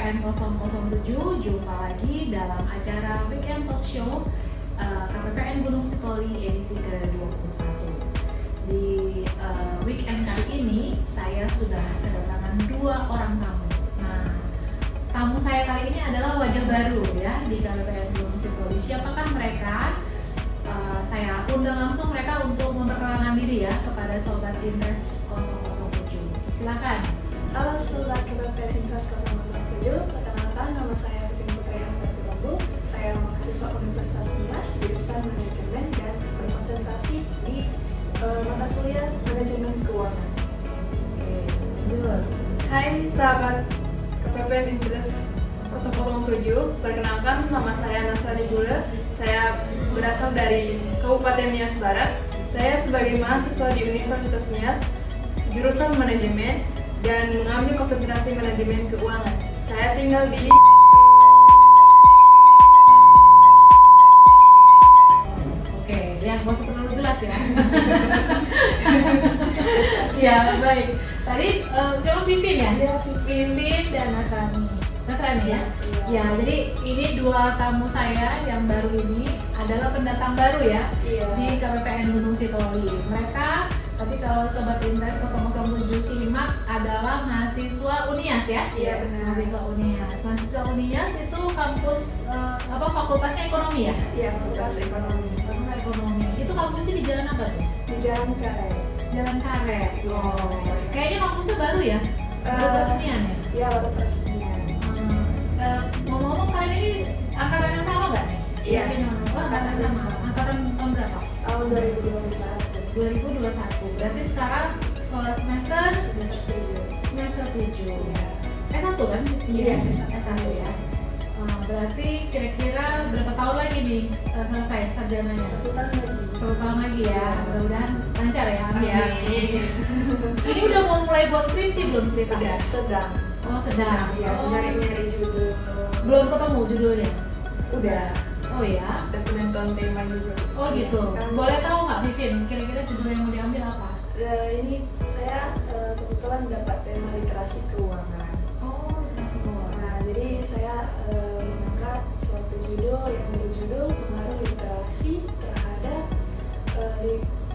KPPN 007. Jumpa lagi dalam acara Weekend Talk Show KPPN Gunung Sitoli edisi ke-21. Di weekend kali ini saya sudah kedatangan 2 orang tamu. Nah, tamu saya kali ini adalah wajah baru ya di KPPN Gunung Sitoli. Siapakah mereka? Saya undang langsung mereka untuk memperkenalkan diri ya kepada Sobat Intres 007. Silakan. Halo Sobat KPPN Intres 007, perkenalkan nama saya Vivin Putri Rambu. Saya mahasiswa Universitas Nias jurusan Manajemen dan berkonsentrasi di mata kuliah Manajemen Keuangan. Hai sahabat KPPN Intres 007, perkenalkan nama saya Nasrani Bule. Saya berasal dari Kabupaten Nias Barat. Saya sebagai mahasiswa di Universitas Nias jurusan Manajemen dan mengambil konsentrasi Manajemen Keuangan. Saya tinggal di yang gak usah terlalu jelas ya. Ya baik. Tadi siapa Vivin ya? Ya, Vivin dan Nasrani ya. Ya, jadi ini 2 tamu saya yang baru ini adalah pendatang baru ya di KPPN Gunung Sitoli. Mereka tapi kalau Sobat Intres 007 simak adalah mahasiswa Unias ya? Iya benar. Mahasiswa Unias. Mahasiswa Unias itu kampus fakultasnya ekonomi ya? Iya, fakultas ekonomi. Fakultas ekonomi. Itu kampusnya di jalan apa tuh? Di Jalan Karet. Jalan Karet. Oh, kayaknya kampusnya baru ya? Baru peresmian ya? Iya, baru peresmian. Ngomong-ngomong kalian ini angkatan yang sama nggak? Iya. Angkatan yang sama. Angkatan tahun berapa? Tahun 2021. 2021. Berarti sekarang sekolah semester 7. S1 kan? Iya, S1 ya. Berarti kira-kira berapa tahun lagi nih selesai sarjananya? 1 tahun lagi ya. Mudah-mudahan lancar ya. Iya. Ini udah mau mulai buat skripsi belum ceritanya? Sedang. Oh sedang. Iya, nyari judul. Belum ketemu judulnya? Udah. Oh ya. dan penentuan tema juga. Oh gitu. Boleh tahu nggak Vivin? Kira-kira judul yang mau diambil apa? Ini saya kebetulan dapat tema literasi keuangan. Oh, literasi keuangan. Nah, jadi saya mengangkat suatu judul yang berjudul pengaruh literasi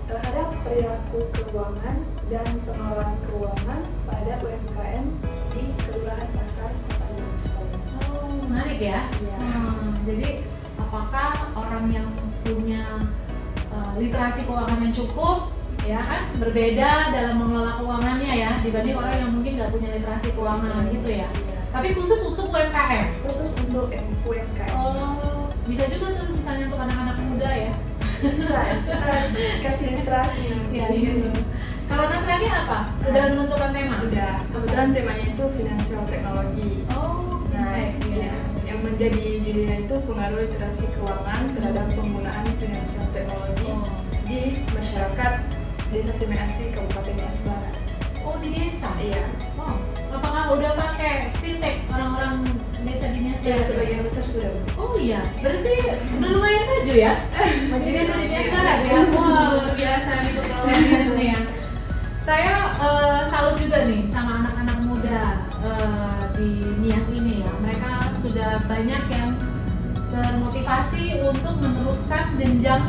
terhadap perilaku keuangan dan pengelolaan keuangan pada UMKM di Kelurahan Pasar Kota Gunung Sitoli. Oh, menarik ya. Iya. Jadi apakah orang yang punya literasi keuangan yang cukup ya kan berbeda dalam mengelola keuangannya ya dibanding orang yang mungkin nggak punya literasi keuangan gitu ya. Iya. Tapi khusus untuk UMKM. Khusus untuk UMKM. Oh, bisa juga tuh misalnya untuk anak-anak muda ya. Bisa kasih literasi. Iya gitu. Kalau Nasrani apa? Udah menentukan tema? Udah, kebetulan temanya itu finansial teknologi. Oh, Nah, ya. yang menjadi judulnya itu pengaruh literasi keuangan terhadap penggunaan finansial teknologi di masyarakat Desa Semeasi, Kabupaten Nias Barat. Oh, di desa? Iya. Wow. Apakah udah pakai fintech orang-orang desa di Nias Ya, Barat? sebagian besar sudah. Oh iya, berarti udah lumayan maju ya? Maju desa di Nias Barat ya? Wah, luar biasa nih kepulauan Nias nih ya. Saya salut juga nih sama anak-anak muda di Nias ini ya. Mereka sudah banyak yang termotivasi untuk meneruskan jenjang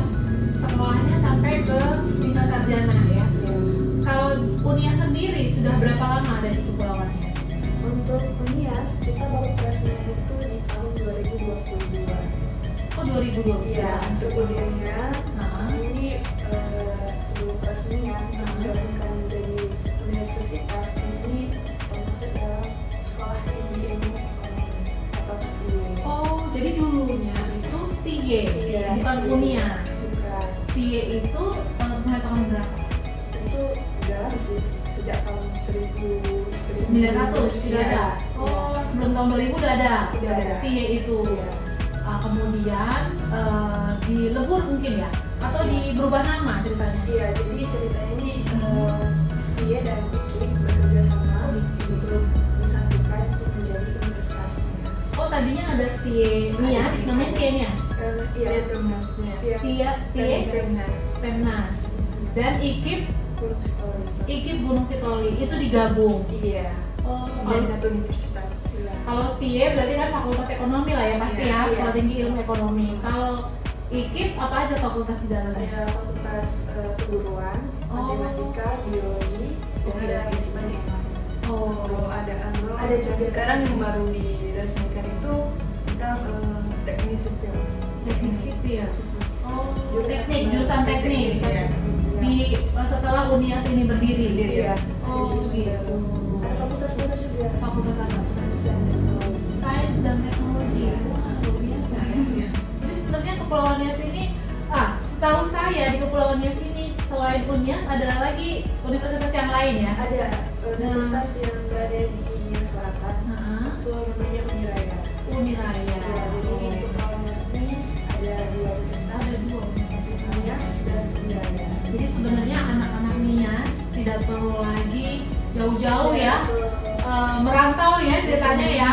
sekolahnya sampai ke tingkat sarjana ya. Kalau Unias sendiri sudah berapa lama ada di Kepulauan Nias? Untuk Unias kita baru peresmian itu di tahun 2022. Oh 2020. Iya, sebelumnya Nah, ini sebelum peresmian digabungkan menjadi universitas ini termasuk dalam sekolah tinggi ilmu ekonomi atau STIE. oh jadi dulunya itu STIE, bukan Unias. Bukan. STIE itu mulai tahun berapa? Itu udah lama sih, sejak tahun 900 sudah ada. Oh sebelum tahun 2000 udah ada. Udah ada. STIE itu. Iya. Kemudian dilebur mungkin ya? Atau berubah nama ceritanya? Iya, jadi ceritanya ini STIE dan IKIP bekerja sama untuk disatukan menjadi Universitas Nias. Oh tadinya ada STIE Nias, namanya STIE Nias. Iya, STIE Pemnas. Dan IKIP Gunung Sitoli. IKIP Gunung Sitoli itu digabung. Iya. Oh, dari satu universitas. Iya. kalau STIE berarti kan fakultas ekonomi lah ya pasti Iya, ya, iya. sekolah tinggi ilmu ekonomi. Kalau IKIP apa aja fakultas di dalamnya? Ada fakultas keguruan, Oh. matematika, biologi, dan ada masih banyak yang lain. Oh, Ada agro. Ada juga. Sekarang yang baru diresmikan itu tentang teknik sipil. teknik sipil. Oh, Jurusan teknik, jurusan teknik. Iya. Di setelah Unias ini berdiri. Iya. Oh, Jurusan gitu. baru. Ada fakultas baru juga. Fakultas apa? Sains dan teknologi. Sains dan teknologi. Wah, luar biasa ya. Iya. Jadi sebenarnya Kepulauan Nias ini, setahu saya di Kepulauan Nias ini selain Unias ada lagi universitas yang lain ya. Ada universitas yang berada di Nias Selatan. Nah, Itu namanya Uniraya. Uniraya. Ya, jadi di Kepulauan Nias ini ada dua universitas, Ada dua universitas. Nias dan Uniraya. Jadi sebenarnya anak-anak Nias tidak perlu lagi jauh-jauh ya, merantau ya ceritanya ya.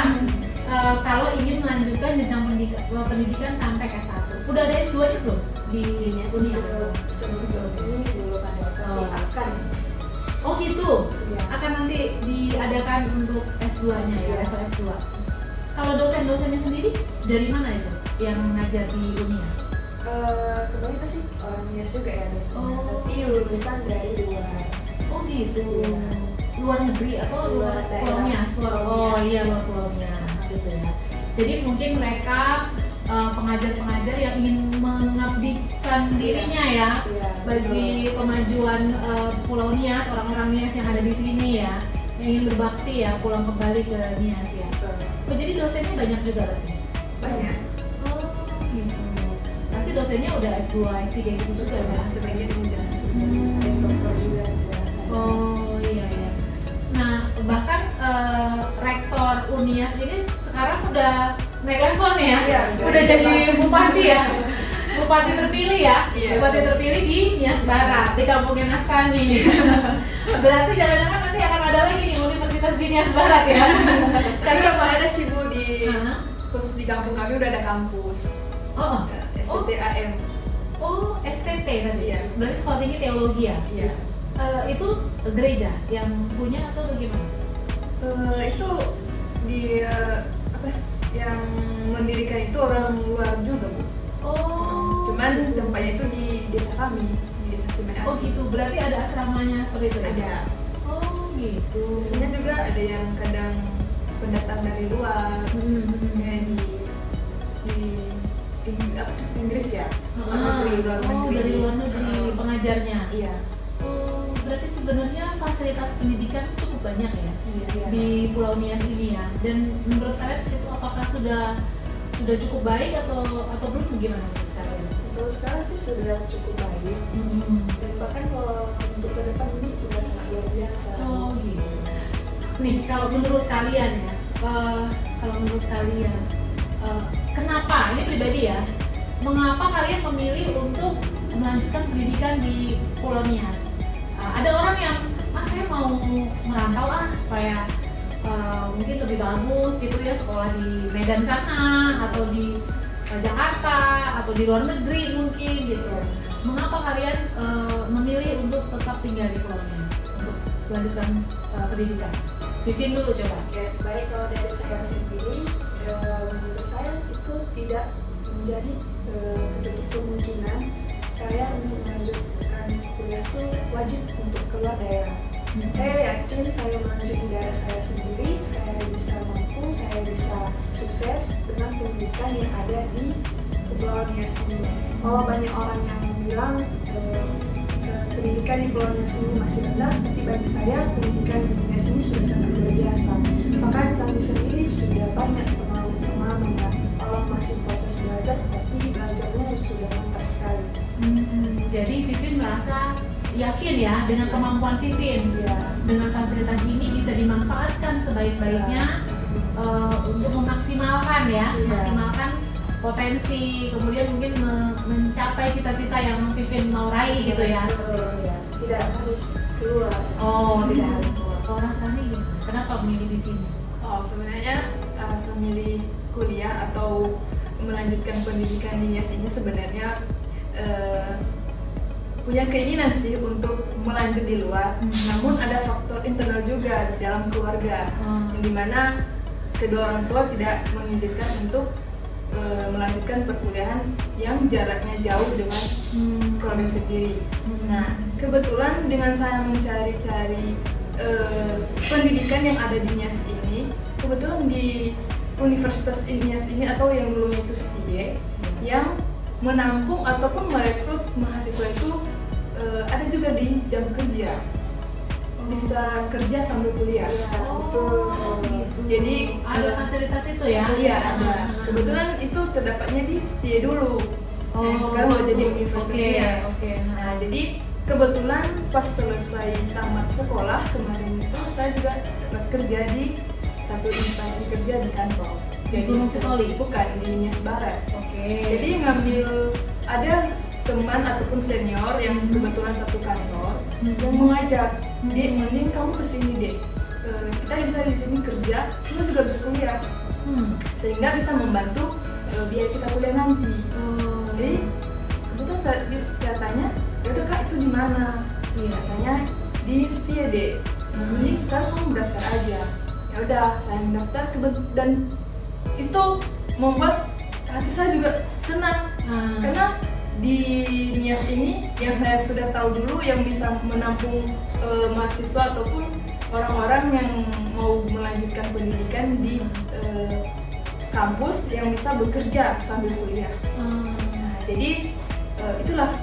Kalau ingin melanjutkan jenjang pendidikan sampai S1. Udah ada S2-nya belum di Unias? Sebelum ini belum ada, tapi akan. Oh gitu. Ya. Akan nanti diadakan untuk S2-nya ya, Iya. level S2. Kalau dosen-dosennya sendiri dari mana itu yang ngajar di Unias? Kebanyakan sih orang Nias juga ya dosennya, Oh. tapi lulusan dari luar. Oh gitu. Iya. Luar negeri atau luar Luar daerah. Pulau Nias? Oh Nias. iya, luar Pulau Nias gitu ya. Jadi mungkin mereka pengajar-pengajar yang ingin mengabdikan dirinya ya Iya, bagi kemajuan Pulau Nias, orang-orang Nias yang ada di sini ya, yang ingin berbakti ya, pulang kembali ke Nias ya. betul. Oh jadi dosennya banyak juga tadi? Banyak. Oh gitu. Pasti dosennya udah S2, S3 gitu juga ya? Sebagian udah. Ada yang dokter juga. Oh iya iya. Nah bahkan rektor Unias ini sekarang udah naik level nih ya, Iya, udah jadi bupati ya, bupati terpilih ya, Iya. bupati terpilih di Nias Barat, di kampungnya Mas Kani nih. Berarti jangan-jangan nanti akan ada lagi nih universitas di Nias Barat ya. Tapi udah mulai ada sih Bu di Hah? khusus di kampung kami udah ada kampus. Oh, STTAM. oh STT tadi. Iya. Berarti sekolah tinggi teologi ya. Iya. Itu gereja yang punya atau bagaimana? Itu di apa? Yang mendirikan itu orang luar juga Bu. Oh. Cuman tempatnya itu di desa kami, di desa Semen Oh Asih. gitu. Berarti ada asramanya seperti itu ya? Ada. Oh gitu. Biasanya juga ada yang kadang pendatang dari luar, kayak di apa tuh, Inggris ya. Luar Oh negeri. dari luar negeri pengajarnya. Iya. Oh berarti sebenarnya fasilitas pendidikan cukup banyak ya Iya. di Pulau Nias ini ya. Dan menurut kalian itu apakah sudah cukup baik atau belum, bagaimana menurut kalian? Untuk sekarang sih sudah cukup baik. Dan bahkan kalau untuk ke depan ini sudah sangat luar biasa. Oh gitu. Nih kalau menurut kalian ya, kenapa? Ini pribadi ya. Mengapa kalian memilih untuk melanjutkan pendidikan di Pulau Nias? Ada orang yang, saya mau merantau supaya mungkin lebih bagus gitu ya, sekolah di Medan sana atau di Jakarta atau di luar negeri mungkin gitu. Mengapa kalian memilih untuk tetap tinggal di Pulau Nias untuk melanjutkan pendidikan? Vivin dulu coba. Oke, baik kalau dari saya sendiri, menurut saya itu tidak menjadi tertutup kemungkinan saya untuk melanjutkan kuliah itu wajib untuk keluar daerah. Saya yakin saya melanjutkan di daerah saya sendiri, saya bisa mampu, saya bisa sukses dengan pendidikan yang ada di Kepulauan Nias ini. Kalau banyak orang yang bilang pendidikan di Pulau Nias ini masih rendah, tapi bagi saya pendidikan di Nias ini sudah sangat luar biasa. Bahkan kami sendiri sudah banyak pengalaman ya. Kalau masih proses belajar, tapi belajarnya sudah mantap sekali. Jadi Vivin merasa yakin ya dengan kemampuan Vivin, Ya, dengan fasilitas ini bisa dimanfaatkan sebaik-baiknya untuk memaksimalkan ya, Iya. memaksimalkan potensi, kemudian mungkin mencapai cita-cita yang Vivin mau raih gitu ya. betul, ya. Tidak harus keluar. Oh, tidak harus keluar. Kalau orang tadi kenapa memilih di sini? Oh, sebenarnya memilih kuliah atau melanjutkan pendidikan di Nias ini sebenarnya punya keinginan sih untuk melanjut di luar, namun ada faktor internal juga di dalam keluarga, yang dimana kedua orang tua tidak mengizinkan untuk melanjutkan perkuliahan yang jaraknya jauh dengan keluarga sendiri. Nah, kebetulan dengan saya mencari-cari pendidikan yang ada di NIAS ini, kebetulan di Universitas NIAS ini atau yang dulunya itu STIE, yang menampung ataupun merekrut mahasiswa itu ada juga di jam kerja, bisa kerja sambil kuliah. Betul. Gitu. Jadi Ada fasilitas itu ya? iya ada. Kebetulan itu terdapatnya di STIE dulu. Sekarang udah jadi Universitas NIAS. Oke. Nah, jadi kebetulan pas selesai tamat sekolah kemarin itu saya juga dapat kerja di satu instansi kerja di kantor. Di Gunung Sitoli? Bukan, di NIAS Barat. Oke. Jadi ngambil, ada teman ataupun senior yang kebetulan satu kantor yang mengajak, dia mending kamu kesini deh. Kita bisa di sini kerja, kita juga bisa kuliah, sehingga bisa membantu biaya kita kuliah nanti. Jadi kebetulan saya tanya, yaudah kak itu di mana? Iya, katanya di STIE deh. Mending sekarang kamu daftar aja. Ya udah, saya mendaftar dan itu membuat hati saya juga senang karena di NIAS ini yang saya sudah tahu dulu yang bisa menampung mahasiswa ataupun orang-orang yang mau melanjutkan pendidikan di kampus yang bisa bekerja sambil kuliah. Nah, jadi itulah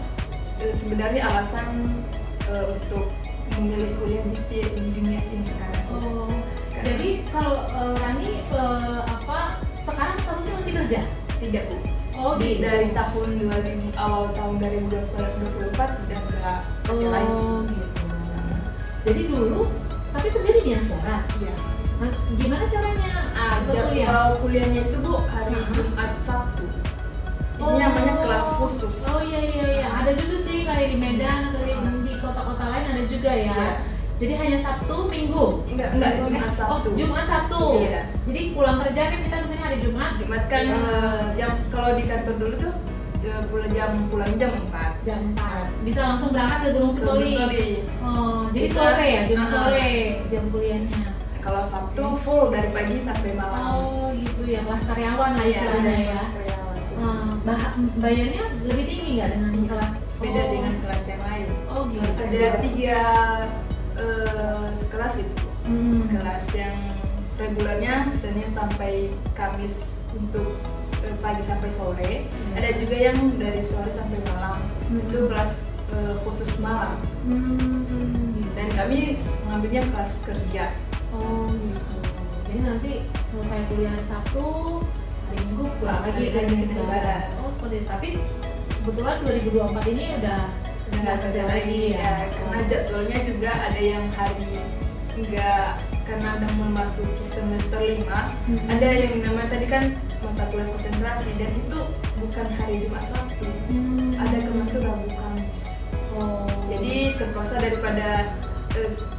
sebenarnya alasan untuk memilih kuliah di NIAS ini sekarang. Jadi kalau Rani sekarang statusnya masih kerja? Tidak, Bu. Gitu. Dari awal tahun 2024 udah nggak kerja lagi. Gitu. Jadi dulu tapi kerja di NIAS Barat. Iya. Nah, gimana caranya berkuliah? Jadwal kuliahnya itu Bu hari Jumat Sabtu. Ini namanya kelas khusus. Oh iya. Ada juga sih kayak di Medan atau di kota-kota lain ada juga ya. Iya. Jadi hanya Sabtu, Minggu. Enggak, Jumat Sabtu. Oh, Jumat Sabtu. Iya. Jadi pulang kerja kan kita misalnya hari Jumat. Jumat kan jam, kalau di kantor dulu tuh pulang jam 4. Jam 4. Bisa langsung berangkat ke Gunung Sitoli. Oh, jadi Bisa. sore ya, Jumat sore jam kuliahnya. Kalau Sabtu full dari pagi sampai malam. Oh, gitu ya, kelas karyawan lah istilahnya ya. Bayarnya lebih tinggi nggak dengan kelas? Beda dengan kelas yang lain. Oh, gitu. Ada 3 kelas itu. Kelas yang regulernya Senin sampai Kamis untuk pagi sampai sore. Ada juga yang dari sore sampai malam. Itu kelas khusus malam. Dan kami mengambilnya kelas kerja. Oh gitu. Jadi nanti selesai kuliah Sabtu, hari Minggu pulang lagi ke Lagi ke NIAS Barat. Barat. Oh seperti itu. Tapi kebetulan 2024 ini udah nggak kerja lagi ya. Karena jadwalnya juga ada yang hari enggak, karena udah memasuki semester 5. Ada yang namanya tadi kan mata kuliah konsentrasi, dan itu bukan hari Jumat Sabtu. Ada kemarin tuh Rabu Kamis. Jadi terpaksa daripada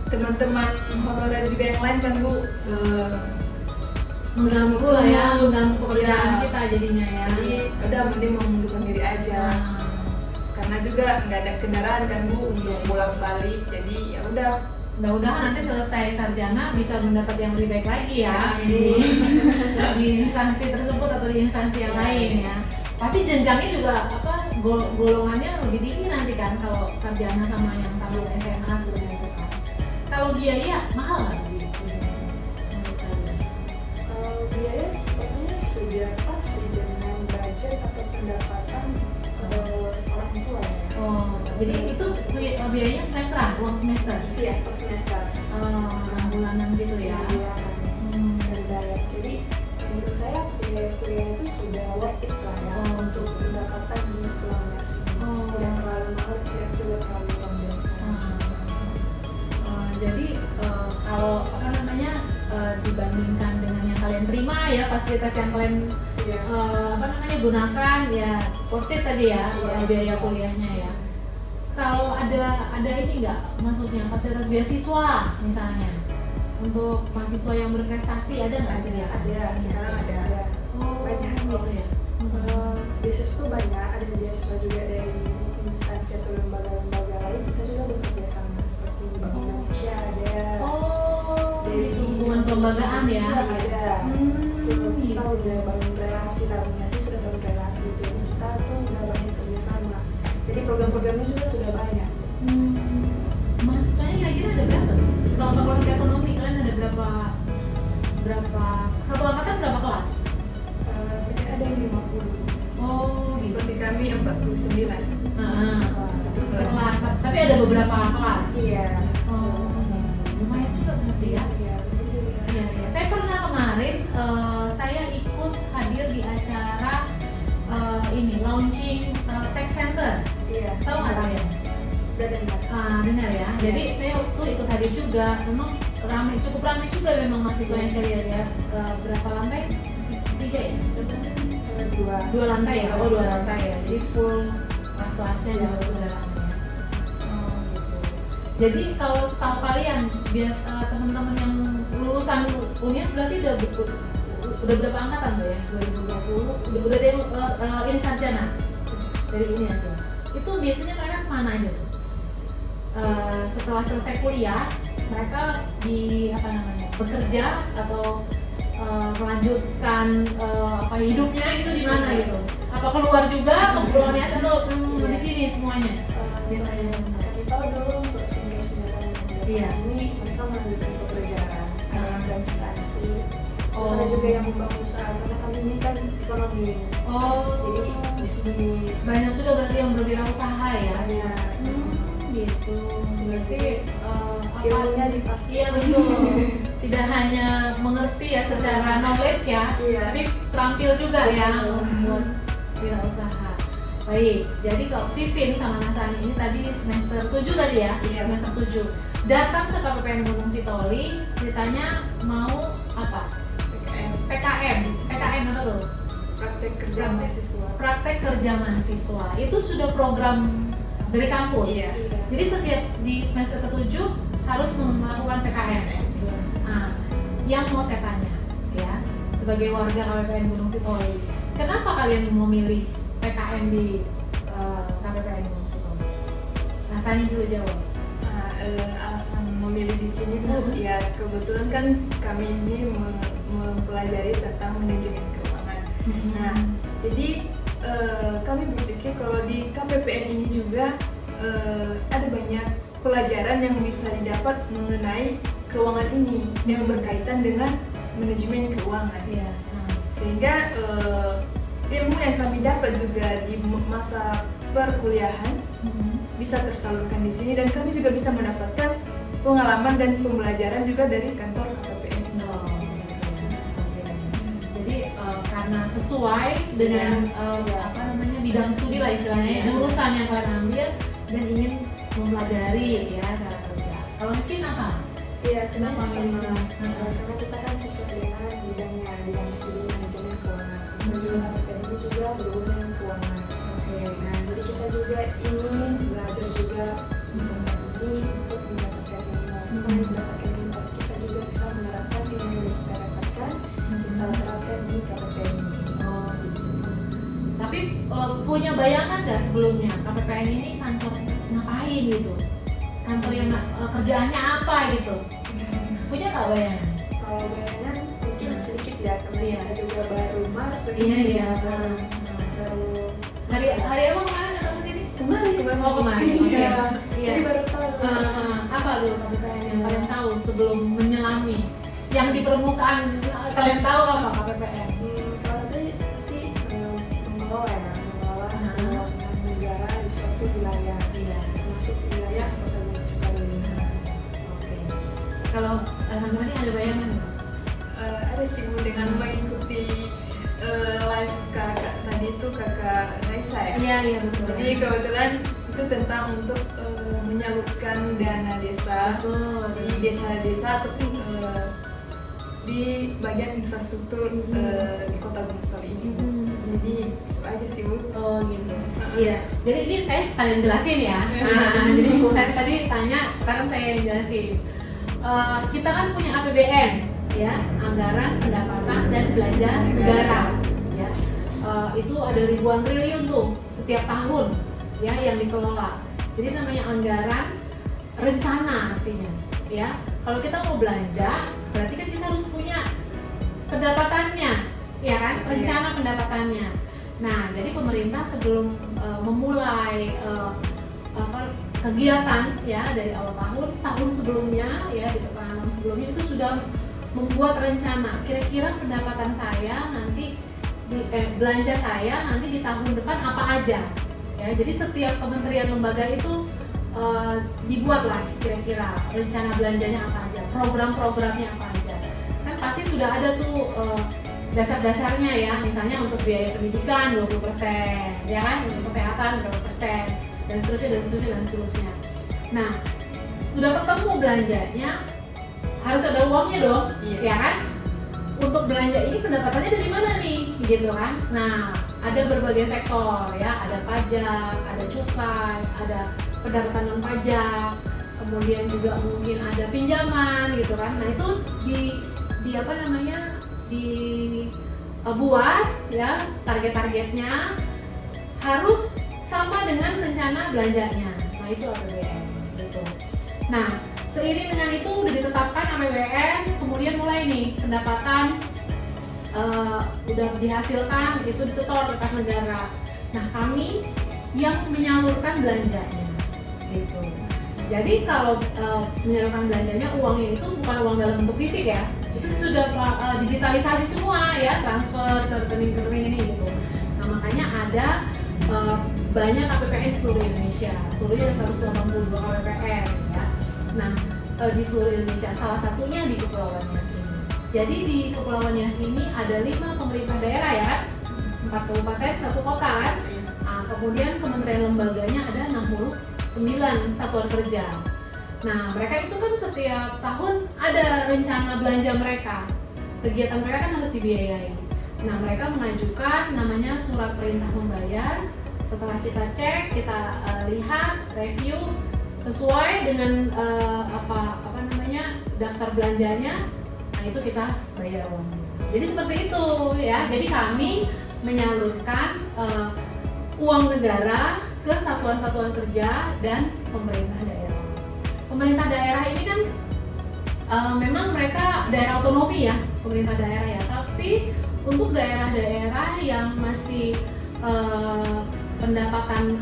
teman-teman honorer juga yang lain kan Bu Mengganggu lah ya, mengganggu pekerjaan Iya. kita jadinya ya. Jadi udah mending mengundurkan diri aja. Karena juga nggak ada kendaraan kan Bu untuk bolak-balik, jadi ya udah. Mudah-mudahan nanti selesai sarjana bisa mendapat yang lebih baik lagi ya, Amin. di instansi tersebut atau di instansi yang lain ya. Pasti jenjangnya juga golongannya lebih tinggi nanti kan kalau sarjana sama yang tamat SMA seperti itu kan. Kalau biaya mahal nggak di Indonesia? Menurut kalian? Kalau biaya sepertinya sudah pas sih dengan budget atau pendapatan orang tua ya. Oh, jadi itu biayanya semesteran, uang semester? Iya, per semester. 6 bulanan gitu ya? Sudah bayar. Jadi menurut saya kuliah itu sudah worth it lah ya untuk pendapatan di pulang sini. Tidak terlalu mahal, tidak juga terlalu rendah. Jadi kalau dibandingkan dengan yang kalian terima ya, fasilitas yang kalian gunakan ya, worth it tadi ya, biaya kuliahnya ya. Kalau ada ini nggak, maksudnya fasilitas beasiswa misalnya untuk mahasiswa yang berprestasi, ada nggak sih ya? Ada, sekarang ada. Oh, Banyak gitu ya. Beasiswa tuh banyak, ada beasiswa juga dari instansi atau lembaga-lembaga lain kita juga bekerja sama seperti Bank Indonesia ada. Oh, Dari gitu. Hubungan kelembagaan ya. Ada. Hmm, Kita gitu. udah bangun relasi, Laminasi sudah bangun relasi, jadi kita tuh udah banyak kerjasama. Jadi program-programnya juga sudah banyak. Mahasiswanya kira-kira ada berapa? Kalau fakultas ekonomi kalian ada berapa satu angkatan berapa kelas? Ada yang 50. Oh, gitu. Seperti kami 49. Satu kelas. Tapi ada beberapa kelas. Iya. Oh, lumayan juga berarti ya. Iya, ini juga. Iya, iya. Saya pernah kemarin saya ikut hadir di acara ini launching tech center. Iya. Tahu nggak kalian? Udah dengar. Dengar ya. Jadi saya waktu ikut hadir juga. Memang cukup ramai juga memang mahasiswa yang saya lihat. Berapa lantai? 3 ya? Dua lantai ya? Oh, 2 lantai ya. Jadi full kelas-kelasnya juga sudah ramai. Oh, gitu. Jadi kalau setahu kalian, biasa teman-teman yang lulusan UNIAS berarti udah berapa angkatan tuh ya? 2020 udah ada ini sarjana dari UNIAS ya? Itu biasanya mereka kemana aja tuh? Setelah selesai kuliah mereka bekerja atau melanjutkan hidupnya gitu di mana gitu? Apa keluar juga? Keluar biasa tuh di sini semuanya? Biasanya. Kami tahu dulu untuk senior-senior Iya. ini mereka melanjutkan pekerjaan ke instansi. Terus Oh. ada juga yang membangun usaha karena kami ini kan ekonomi. Oh, Jadi bisnis. banyak juga berarti yang berwirausaha ya? Banyak. Gitu. Berarti Ilmunya dipakai. Iya betul. Tidak hanya mengerti ya secara knowledge ya, Iya. tapi terampil juga ya Betul. membuat wirausaha. Baik, jadi kalau Vivin sama Nasani ini tadi semester 7 tadi ya? Iya. Semester 7 datang ke KPPN Gunung Sitoli, ceritanya mau apa? PKM apa tuh? Praktek kerja mahasiswa. Praktek kerja mahasiswa. Itu sudah program dari kampus. Iya. Jadi setiap di semester ke-7 harus melakukan PKM. Nah, yang mau saya tanya ya, sebagai warga KPPN Gunung Sitoli, kenapa kalian memilih PKM di KPPN Gunung Sitoli? Nah, Sani dulu jawab. Nah, alasan memilih di sini Bu, ya kebetulan kan kami ini mempelajari tentang manajemen keuangan. Nah, jadi kami berpikir kalau di KPPN ini juga ada banyak pelajaran yang bisa didapat mengenai keuangan ini yang berkaitan dengan manajemen keuangan. Iya. Sehingga ilmu yang kami dapat juga di masa perkuliahan bisa tersalurkan di sini dan kami juga bisa mendapatkan pengalaman dan pembelajaran juga dari kantor KPPN. Jadi karena sesuai dengan bidang studi lah istilahnya, jurusan yang kalian ambil dan ingin mempelajari ya cara kerja. Kalau Vin apa? Iya, Kenapa sebenarnya milih sama. sana? Karena kita kan sesuai dengan bidangnya, bidang studi manajemen keuangan. Kemudian KPPN ini juga berhubungan dengan keuangan. Nah, jadi kita juga ingin belajar juga tentang ini untuk mendapatkan ilmu. Bukan mendapatkan ilmu, tapi kita juga bisa menerapkan ilmu yang kita dapatkan, kita terapkan di KPPN ini. Oh, gitu. Tapi punya bayangan nggak sebelumnya KPPN ini kantor ngapain gitu? Kantor yang kerjaannya apa gitu? Punya nggak bayangan? Kalau bayangan mungkin sedikit ya, karena Iya. kita juga baru masuk. Iya. Baru Hari apa kemarin datang ke sini? kemarin. Oh kemarin. Iya. Iya. Jadi baru tahu. Apa tuh KPPN yang kalian tahu sebelum menyelami? Yang di permukaan kalian tahu apa KPPN? Salah satu pasti mengelola keuangan negara di suatu wilayah, Iya. termasuk wilayah Kota Gunung Sitoli. Oke. Kalau Alhamdulillah ada bayangan nggak? Ada sih Bu dengan mengikuti live kakak tadi itu kakak Raisa ya. Iya betul. Jadi kebetulan itu tentang untuk menyalurkan dana desa betul. di desa-desa ataupun di bagian infrastruktur di Kota Gunung Sitoli ini. Jadi itu aja sih Bu. Oh gitu. Iya. Jadi ini saya sekalian jelasin ya. Jadi saya tadi tanya, sekarang saya yang jelasin. Kita kan punya APBN, ya, anggaran pendapatan dan belanja negara, ya. Itu ada ribuan triliun tuh setiap tahun. ya yang dikelola. Jadi namanya anggaran rencana artinya, ya. Kalau kita mau belanja, berarti kan kita harus punya pendapatannya, ya kan? Rencana pendapatannya. Nah, jadi pemerintah sebelum memulai kegiatan ya dari awal tahun sebelumnya ya di pertengahan tahun sebelumnya itu sudah membuat rencana. Kira-kira pendapatan saya nanti belanja saya nanti di tahun depan apa aja. Ya, jadi setiap kementerian lembaga itu dibuatlah kira-kira rencana belanjanya apa aja, program-programnya apa aja. Kan pasti sudah ada tuh dasar-dasarnya ya, misalnya untuk biaya pendidikan 20%, ya kan, untuk kesehatan berapa persen, dan seterusnya. Nah, sudah ketemu belanjanya, harus ada uangnya dong, ya kan? Untuk belanja ini pendapatannya dari mana nih, gitu kan? Nah, ada berbagai sektor ya, ada pajak, ada cukai, ada pendapatan non pajak, kemudian juga mungkin ada pinjaman, gitu kan? Nah itu dibuat ya target-targetnya harus sama dengan rencana belanjanya. Nah itu APBN gitu. Nah seiring dengan itu udah ditetapkan APBN, kemudian mulai nih pendapatan udah dihasilkan, itu disetor ke kas negara. Nah kami yang menyalurkan belanjanya gitu. Jadi kalau menyalurkan belanjanya, uangnya itu bukan uang dalam bentuk fisik ya, itu sudah digitalisasi semua ya, transfer ke rekening ini gitu. Nah makanya ada banyak KPPN di seluruh Indonesia. Seluruhnya ada 182 KPPN ya. Nah di seluruh Indonesia, salah satunya di Kepulauan Nias ini. Jadi di Kepulauan Nias ini ada 5 pemerintah daerah ya, 4 kabupaten, 1 kota kan. Nah, kemudian kementerian lembaganya ada 69 satuan kerja. Nah, mereka itu kan setiap tahun ada rencana belanja mereka. Kegiatan mereka kan harus dibiayai. Nah, mereka mengajukan namanya surat perintah membayar. Setelah kita cek, kita lihat, review sesuai dengan daftar belanjanya. Nah, itu kita bayar uangnya. Jadi seperti itu ya. Jadi kami menyalurkan uang negara ke satuan-satuan kerja dan pemerintah daerah. Pemerintah daerah ini kan memang mereka daerah otonomi ya, pemerintah daerah ya. Tapi untuk daerah-daerah yang masih pendapatan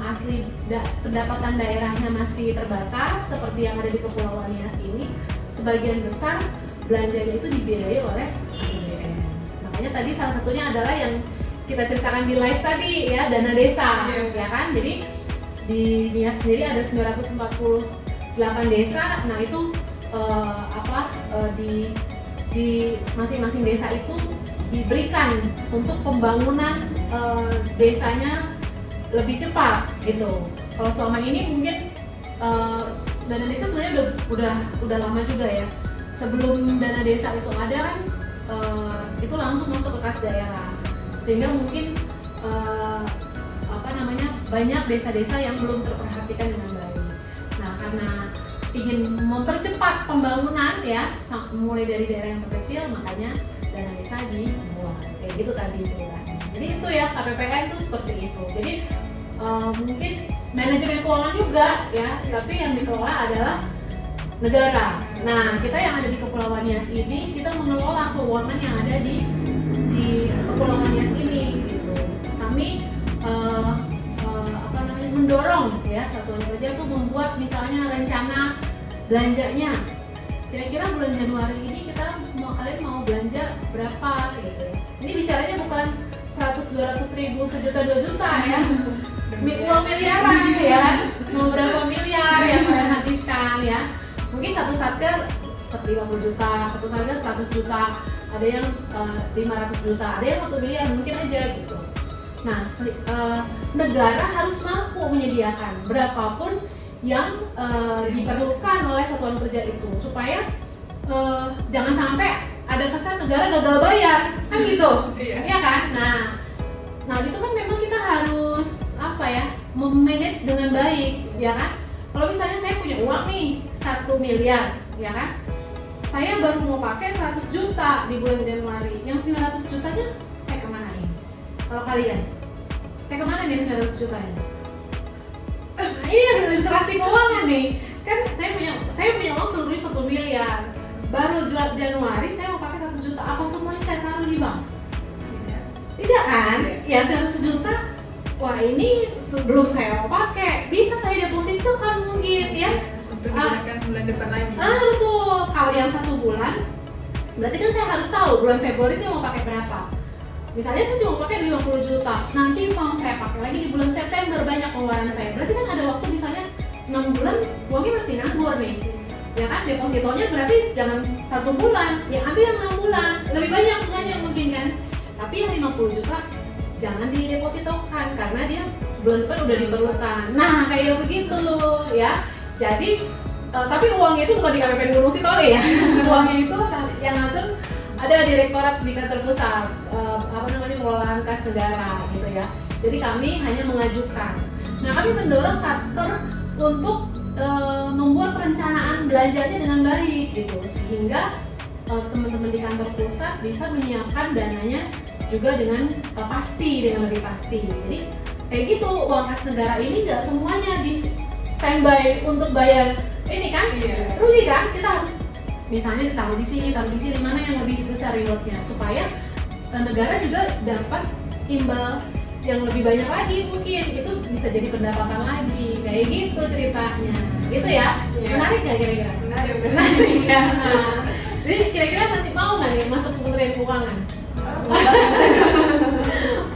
daerahnya masih terbatas seperti yang ada di Kepulauan Nias ini, sebagian besar belanjanya itu dibiayai oleh APBN. Makanya tadi salah satunya adalah yang kita ceritakan di live tadi ya, dana desa ya kan. Jadi di Nias sendiri ada 948 desa. Nah itu di masing-masing desa itu diberikan untuk pembangunan desanya lebih cepat gitu. Kalau selama ini mungkin dana desa sebenarnya udah lama juga ya. Sebelum dana desa itu ada kan itu langsung masuk ke kas daerah, sehingga mungkin banyak desa-desa yang belum terperhatikan dengan baik. Nah, karena ingin mempercepat pembangunan ya, mulai dari daerah yang terkecil, makanya dana desa dimulai. Kayak gitu tadi ceritanya. Jadi itu ya, KPPN itu seperti itu. Jadi mungkin manajemen keuangan juga ya, tapi yang dikelola adalah negara. Nah, kita yang ada di Kepulauan Nias ini, kita mengelola keuangan yang ada di Kepulauan Nias ini gitu. Kami mendorong ya satuan kerja tuh membuat misalnya rencana belanjanya. Kira-kira bulan Januari ini kalian mau belanja berapa gitu. Ini bicaranya bukan 100-200 ribu, sejuta 2 juta ya. Uang miliaran ya, mau berapa miliar yang kalian habiskan ya. Mungkin satu satker 50 juta, satu satker 100 juta, ada yang 500 juta, ada yang 1 miliar mungkin aja gitu. Nah, negara harus mampu menyediakan berapapun yang diperlukan oleh satuan kerja itu, supaya jangan sampai ada kesan negara gagal bayar, kan gitu, ya kan? Nah itu kan memang kita harus memanage dengan baik, ya kan? Kalau misalnya saya punya uang nih 1 miliar, ya kan? Saya baru mau pakai 100 juta di bulan Januari, yang 900 jutanya saya kemanain? Kalau kalian, saya kemana nih 900 jutanya? Iya, literasi keuangan nih. Kan saya punya uang seluruhnya 1 miliar. Baru Januari saya mau pakai 1 juta. Apa semuanya saya taruh di bank? Tidak kan? Ya 1 juta. Wah, ini sebelum saya mau pakai, bisa saya deposito kan mungkin ya. Untuk digunakan bulan depan lagi. Betul. Kalau yang 1 bulan, berarti kan saya harus tahu bulan Februari saya mau pakai berapa. Misalnya saya cuma pakai 50 juta, nanti mau saya pakai lagi di bulan September banyak pengeluaran saya. Berarti kan ada waktu misalnya 6 bulan uangnya masih nganggur nih. Ya kan, depositonya berarti jangan 1 bulan, ya ambil yang 6 bulan, lebih banyak bunganya mungkin kan. Tapi yang 50 juta jangan didepositokan karena dia bulan depan udah diperlukan. Nah, kayak begitu ya. Jadi tapi uangnya itu bukan di KPPN Gunung Sitoli ya. Uangnya itu yang ngatur ada direktorat di kantor pusat, pengelolaan kas negara gitu ya. Jadi kami hanya mengajukan. Nah, kami mendorong Satker untuk membuat perencanaan belanjanya dengan baik gitu, sehingga teman-teman di kantor pusat bisa menyiapkan dananya juga dengan lebih pasti. Jadi kayak gitu, uang kas negara ini nggak semuanya di standby untuk bayar ini kan, rugi kan? Kita harus misalnya taruh di sini, mana yang lebih besar rewardnya, supaya negara juga dapat imbal yang lebih banyak lagi, mungkin itu bisa jadi pendapatan lagi, kayak gitu ceritanya, gitu ya. Menarik nggak kira-kira? Menarik ya. Nah, jadi kira-kira nanti mau nggak nih masuk Kementerian Keuangan?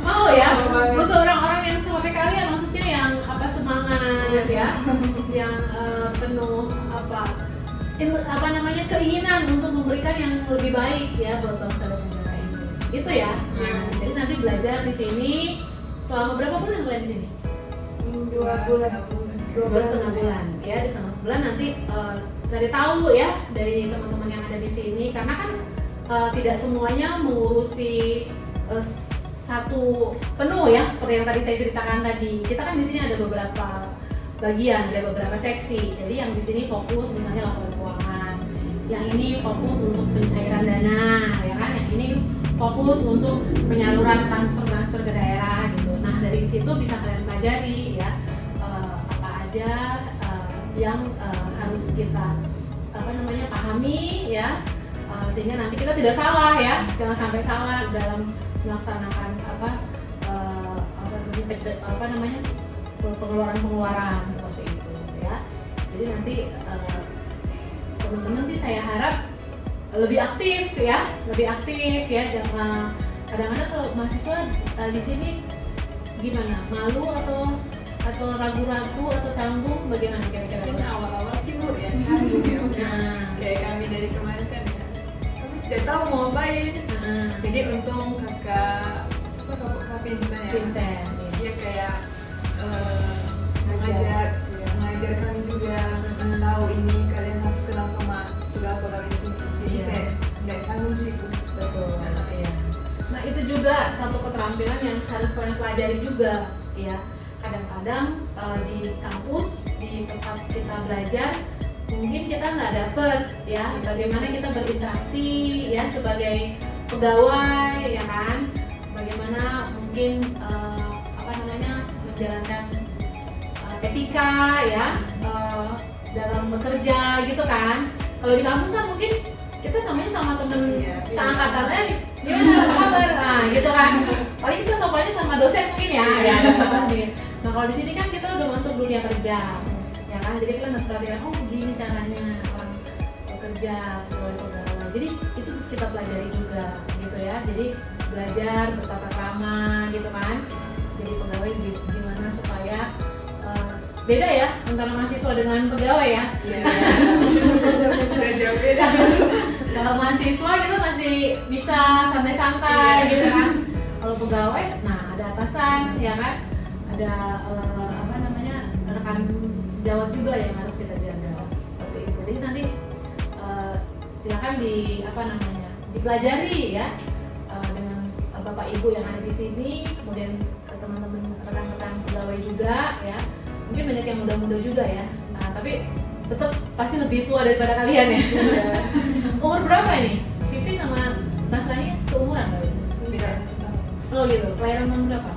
Mau ya? Untuk orang-orang yang seperti kalian, maksudnya yang semangat ya, yang penuh keinginan untuk memberikan yang lebih baik ya buat bangsa dan negara ini, gitu ya. Nah, jadi nanti belajar di sini selama berapa bulan kalian di sini? 2 bulan. 2,5 bulan ya. Di tengah bulan nanti cari tahu ya dari teman-teman yang ada di sini, karena kan tidak semuanya mengurusi satu penuh ya, seperti yang tadi saya ceritakan tadi. Kita kan di sini ada beberapa bagian, ada beberapa seksi. Jadi yang di sini fokus misalnya laporan keuangan, yang ini fokus untuk pencairan dana, ya kan? Yang ini fokus untuk penyaluran transfer ke daerah gitu. Nah, dari situ bisa kalian pelajari ya apa aja yang harus kita pahami ya, sehingga nanti kita tidak salah ya, jangan sampai salah dalam melaksanakan pengeluaran seperti itu ya. Jadi nanti teman-teman sih saya harap lebih aktif ya, jangan kadang-kadang kalau mahasiswa di sini gimana, malu atau ragu-ragu atau canggung, bagaimana kira-kira? Mungkin awal-awal sih Nur ya, canggung ya. Kayak kami dari kemarin kan ya, kami tidak tahu mau ngapain. Jadi untung kakak Vincent ya, dia kayak mengajar kami juga, tahu ini kalian harus kenal sama pegawai di sini. Jadi kayak nggak canggung sih tuh. Betul. Ya. Nah, itu juga satu keterampilan yang harus kalian pelajari juga ya. Kadang-kadang di kampus, di tempat kita belajar, mungkin kita nggak dapet ya bagaimana kita berinteraksi ya sebagai pegawai ya kan, bagaimana mungkin menjalankan etika ya dalam bekerja gitu kan. Kalau di kampus kan mungkin kita namanya sama temen seangkatannya, gimana apa kabar, nah gitu kan. Paling kita sopannya sama dosen mungkin ya mungkin. Nah, kalau di sini kan kita udah masuk dunia kerja ya kan, jadi kita perhatikan begini caranya orang bekerja pegawai. Jadi itu kita pelajari juga gitu ya. Jadi belajar bertata krama gitu kan. Jadi pegawai gimana supaya beda ya antara mahasiswa dengan pegawai ya. Udah jauh beda. Kalau mahasiswa kita masih bisa santai-santai gitu kan. Kalau pegawai, nah ada atasan ya kan, ada rekan sejawat juga yang harus kita jaga seperti itu. Jadi nanti silakan dipelajari ya dengan bapak ibu yang ada di sini, kemudian teman-teman rekan-rekan pegawai juga ya. Mungkin banyak yang muda-muda juga ya. Nah, tapi tetap pasti lebih tua daripada kalian ya. Umur berapa ini? Vivi sama Nasrani seumuran kali? Beda. Oh gitu. Kelahiran tahun berapa?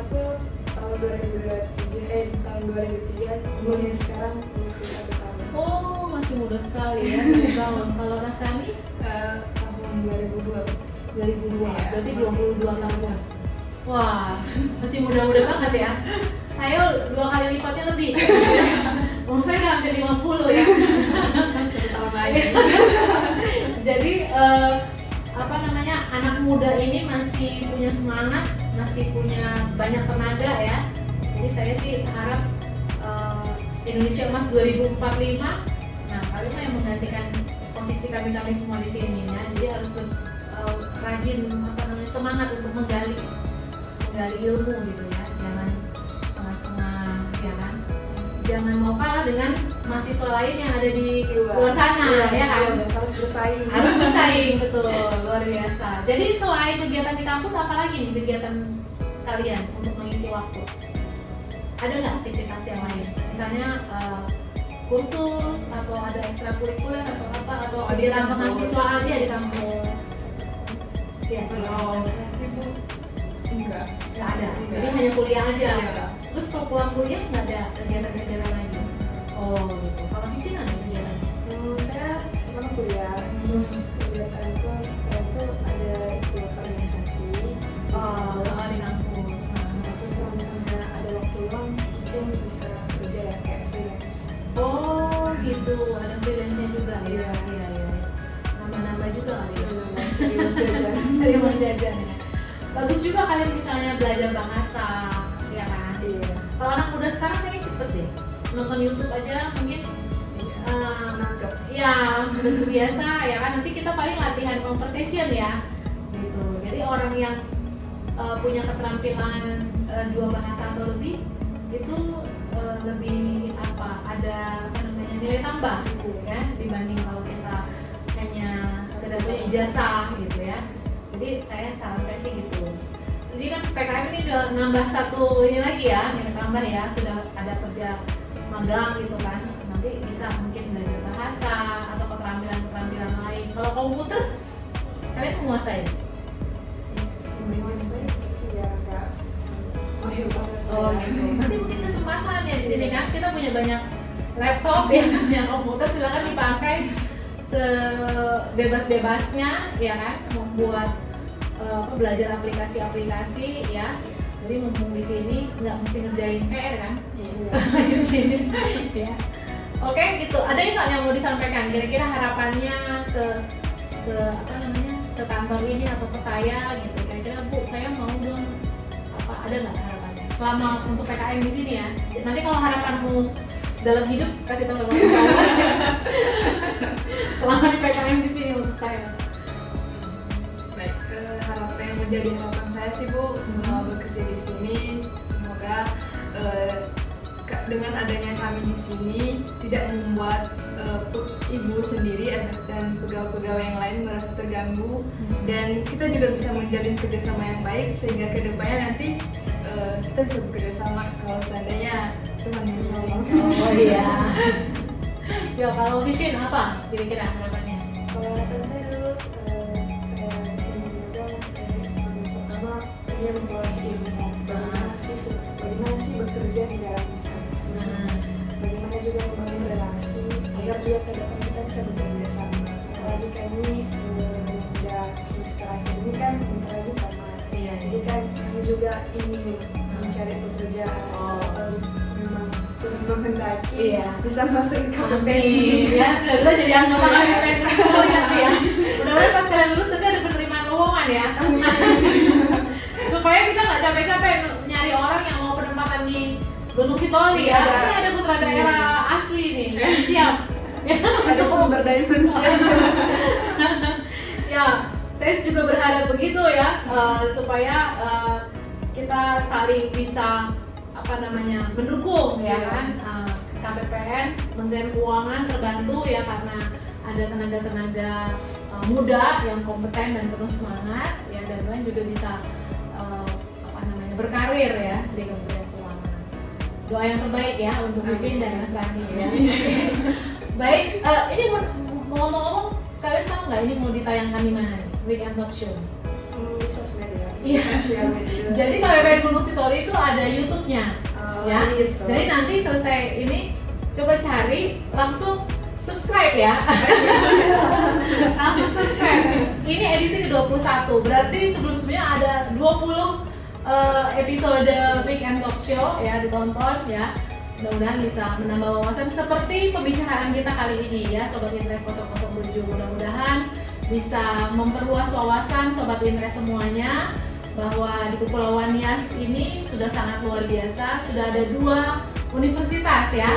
Aku tahun tahun 2003, umurnya sekarang 21 tahun. Oh, masih muda sekali ya, 7 tahun. Kalau Rasani Tahun 2002. 2002, Iya, berarti 22 masih tahun. Wah, masih muda-muda banget ya. Saya 2 kali lipatnya lebih. Umur saya udah hampir 50 ya. 1 tahun lagi. Jadi apa namanya, anak muda ini masih punya semangat, masih punya banyak tenaga ya. Jadi saya sih harap Indonesia Emas 2045, nah kalian mah yang menggantikan posisi kami semua di sini ya. Jadi harus rajin apa namanya, semangat untuk menggali ilmu gitu ya. Jangan setengah-setengah ya kan. Jangan mau kalah dengan mahasiswa lain yang ada di luar sana ya kan. Harus bersaing. Harus bersaing, betul, luar biasa. Jadi selain kegiatan di kampus, apa lagi nih kegiatan kalian untuk mengisi waktu? Ada nggak aktivitas yang lain? Misalnya kursus atau ada ekstrakurikuler atau apa, atau kegiatan mahasiswa aja di kampus? Iya, Kalau saya sih Bu, enggak. nggak ada. Enggak. Jadi hanya kuliah aja. Iya. Terus kalau pulang kuliah nggak ada kegiatan-kegiatan lain? Oh, gitu. Kalau Vivian ada kegiatan? Saya memang kuliah, terus kegiatan itu setelah itu ada ikut organisasi. Oh, di kampus. Terus kalau misalnya ada waktu luang, mungkin bisa kerja ya kayak freelance. Oh, gitu. Ada freelance-nya juga. Iya. Nambah-nambah juga kali ya. Cari uang jajan. Cari uang jajan ya. Bagus juga kalian misalnya belajar bahasa, ya kan? Iya. Kalau anak muda sekarang kayaknya cepet deh. Nonton YouTube aja mungkin. Nangkep. Ya, sudah terbiasa ya kan. Nanti kita paling latihan conversation ya. Gitu. Jadi orang yang punya keterampilan 2 bahasa atau lebih itu lebih ada apa namanya, nilai tambah gitu ya, dibanding kalau kita hanya sekedar punya ijazah gitu ya. Jadi saran saya sih gitu. Jadi kan PKM ini udah nambah 1 ini lagi ya, nilai tambah ya, sudah ada kerja magang gitu kan. Nanti bisa mungkin belajar bahasa atau keterampilan lain. Kalau komputer kalian menguasai? Menguasai ya nggak mahir banget. Oh gitu. Nanti mungkin kesempatan ya di sini kan, kita punya banyak laptop ya, yang komputer silakan dipakai sebebas-bebasnya ya kan, membuat belajar aplikasi-aplikasi ya. Jadi mumpung di sini nggak mesti ngerjain PR kan? Di sini ya. Oke gitu. Ada nggak yang mau disampaikan? Kira-kira harapannya ke apa namanya, ke kantor ini atau ke saya gitu? Kira-kira Bu, saya mau dong apa? Ada nggak harapannya? Selama untuk PKM di sini ya. Nanti kalau harapanmu dalam hidup kasih tahu sama saya. Selama di PKM di sini untuk saya. Baik, harapan yang menjadi harapan saya sih Bu, selama bekerja di sini, semoga dengan adanya kami di sini tidak membuat ibu sendiri dan pegawai-pegawai yang lain merasa terganggu, dan kita juga bisa menjalin kerjasama yang baik sehingga kedepannya nanti kita bisa bekerja sama kalau seandainya Tuhan mengizinkan. Oh iya. Ya kalau Vivin apa kira-kira harapannya? Kalau harapan saya dulu, saya sini juga, saya pertama hanya membawa ilmu. Bagaimana sih bekerja di dalam instansi? Bagaimana juga membangun relasi agar juga ke depan kita bisa bekerja sama. Apalagi kami udah semester akhir ini kan bentar lagi tamat. Iya. Jadi kan kami juga ingin mencari pekerjaan. Memang Tuhan menghendaki bisa masuk ke KPPN. Amin. Ya, udah jadi anggota KPPN nanti ya. Mudah-mudahan pas kalian lulus nanti ada penerimaan lowongan ya. Supaya kita nggak capek-capek nyari orang yang mau penempatan di Gunung Sitoli ya. Ini ada putra daerah asli nih, yang siap. Ada sumber daya manusia. Ya, saya juga berharap begitu ya, supaya kita saling bisa apa namanya, mendukung ya kan. KPPN, Kementerian Keuangan terbantu ya karena ada tenaga-tenaga muda yang kompeten dan penuh semangat ya, dan kalian juga bisa apa namanya, berkarir ya di Kementerian Keuangan. Doa yang terbaik ya untuk Vivin dan Mas Rani ya. Baik, ini ngomong-ngomong, kalian tahu nggak ini mau ditayangkan di mana nih? Weekend Talk Show Di sosmed sosmed ya. Iya. Sosial media. Jadi KPPN Gunung Sitoli itu ada YouTube-nya. Oh, Ya. gitu. Jadi nanti selesai ini coba cari langsung subscribe ya. Langsung subscribe. Ini edisi ke-21. Berarti sebelum-sebelumnya ada 20 episode Weekend Talk Show ya, ditonton ya. Mudah-mudahan bisa menambah wawasan seperti pembicaraan kita kali ini ya, Sobat Interest 007. Mudah-mudahan bisa memperluas wawasan Sobat Interest semuanya, bahwa di Kepulauan Nias ini sudah sangat luar biasa. Sudah ada 2 universitas ya,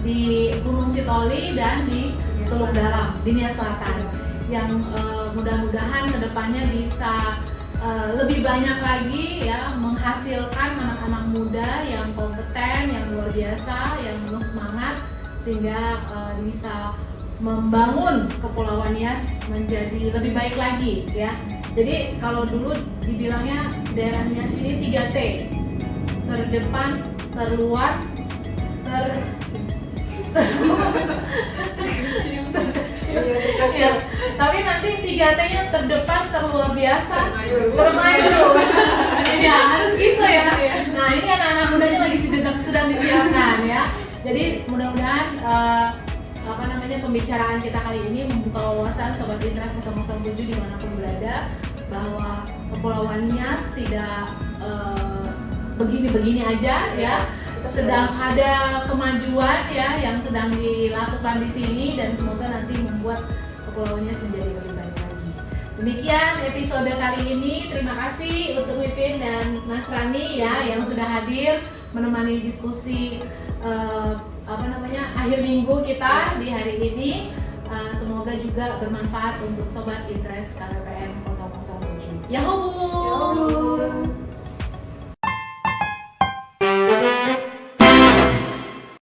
di Gunung Sitoli dan di Teluk Dalam, di Nias Selatan, yang mudah-mudahan kedepannya bisa lebih banyak lagi ya, menghasilkan anak-anak muda yang kompeten, yang luar biasa, yang penuh semangat, sehingga bisa membangun Kepulauan Nias menjadi lebih baik lagi ya. Jadi kalau dulu dibilangnya daerah Nias ini 3T, terdepan, terluar, terkecil. Tapi nanti 3T-nya terdepan, terluar biasa, termaju. Ya harus gitu ya. Nah ini anak-anak mudanya lagi sedang disiapkan ya. Jadi mudah-mudahan pembicaraan kita kali ini membuka wawasan Sobat Interest 007 dimanapun berada, bahwa Kepulauan Nias tidak begini-begini aja ya. Sedang ada kemajuan ya yang sedang dilakukan di sini, dan semoga nanti membuat Kepulauan Nias menjadi lebih baik lagi. Demikian episode kali ini. Terima kasih untuk Wipin dan Mas Rani ya yang sudah hadir menemani diskusi akhir minggu kita di hari ini. Semoga juga bermanfaat untuk Sobat Interest KPPN 007. Yahoo!